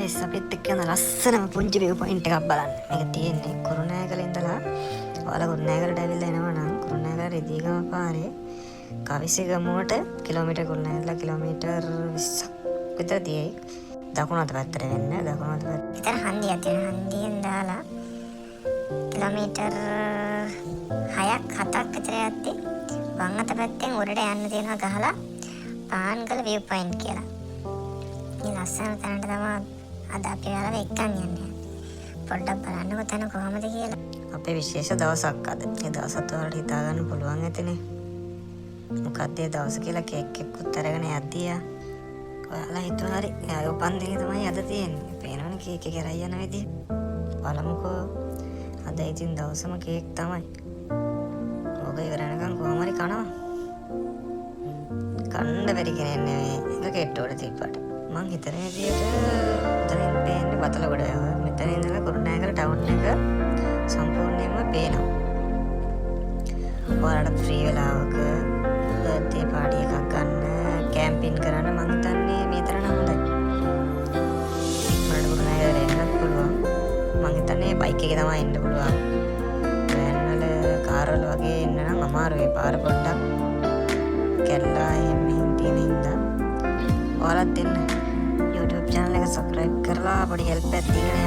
Guys අපිත් එක්ක යන ලස්සනම පුංචි view point එකක් බලන්න. මේක තියෙන්නේ කුරුණෑගල ඉඳලා ඔයාලා කුරුණෑගලට ඇවිල්ලා එනවා නම් කුරුණෑගල රෙදීගම පාරේ කවිසිගමුවට කිලෝමීටර් කුරුණෑගල කිලෝමීටර් 20ක් විතර තියෙයි. දකුණු අත පැත්තට වෙන්න දකුණු අත පැත්ත. විතර හන්දියක් තියෙනවා. හන්දියෙන් දාලා කිලෝමීටර් 6ක් 7ක් විතර යද්දි වම් අත පැත්තෙන් උඩට යන්න තියෙනවා ගහලා පාන්ගල view point කියලා. මේ ලස්සන තැනට තමයි අද අපි වල එක්කන් යන්නේ. පොඩ්ඩක් බලන්නකො තැන කොහමද කියලා. අපේ විශේෂ දවසක් අද. මේ දවසත් ඔයාලට හිතා ගන්න පුළුවන් ඇතිනේ. මොකක්ද ඒ දවස කියලා කේක් එකකුත් අරගෙන යද්දී ඔයාලා හිතුවා හරි එයාගේ උපන්දිනේ තමයි අද තියෙන්නේ. පේනවනේ කේක් එක කරයි යන විදිය. බලමුකෝ. අද ඉතින් දවසම කේක් තමයි. ඔබ ඉවරනකම් කොහොම හරි කනවා. කන්න බැරි කෙනෙක් නෙවෙයි. ඒක කෙට්ටුවට තිබ්බට. මං හිතන විදියට උතනින් පේන්නේ බතලගොඩ. මෙතන ඉඳලා කුරුණෑගල ටවුන් එක සම්පූර්ණයෙන්ම පේනවා. ඔයාලට ෆ්‍රී වෙලාවක බර්ත්ඩේ පාටි එකක් ගන්න කැම්පින් කරන්න මං හිතන්නේ මේතර නම් හොඳයි. මට කුරුණෑගල එන්නත් පුළුවන්. මං හිතන්නේ බයික් එකේ තමයි එන්න පුළුවන්. වෑන් වල කාර් වල වගේ එන්න නම් අමාරුයි. පාර පොඩ්ඩක් කැල්ලා එහෙම තියෙන හින්දා ඔයාලත් එන්න YouTube channel එක subscribe කරලා පොඩි help එකක් දීගෙන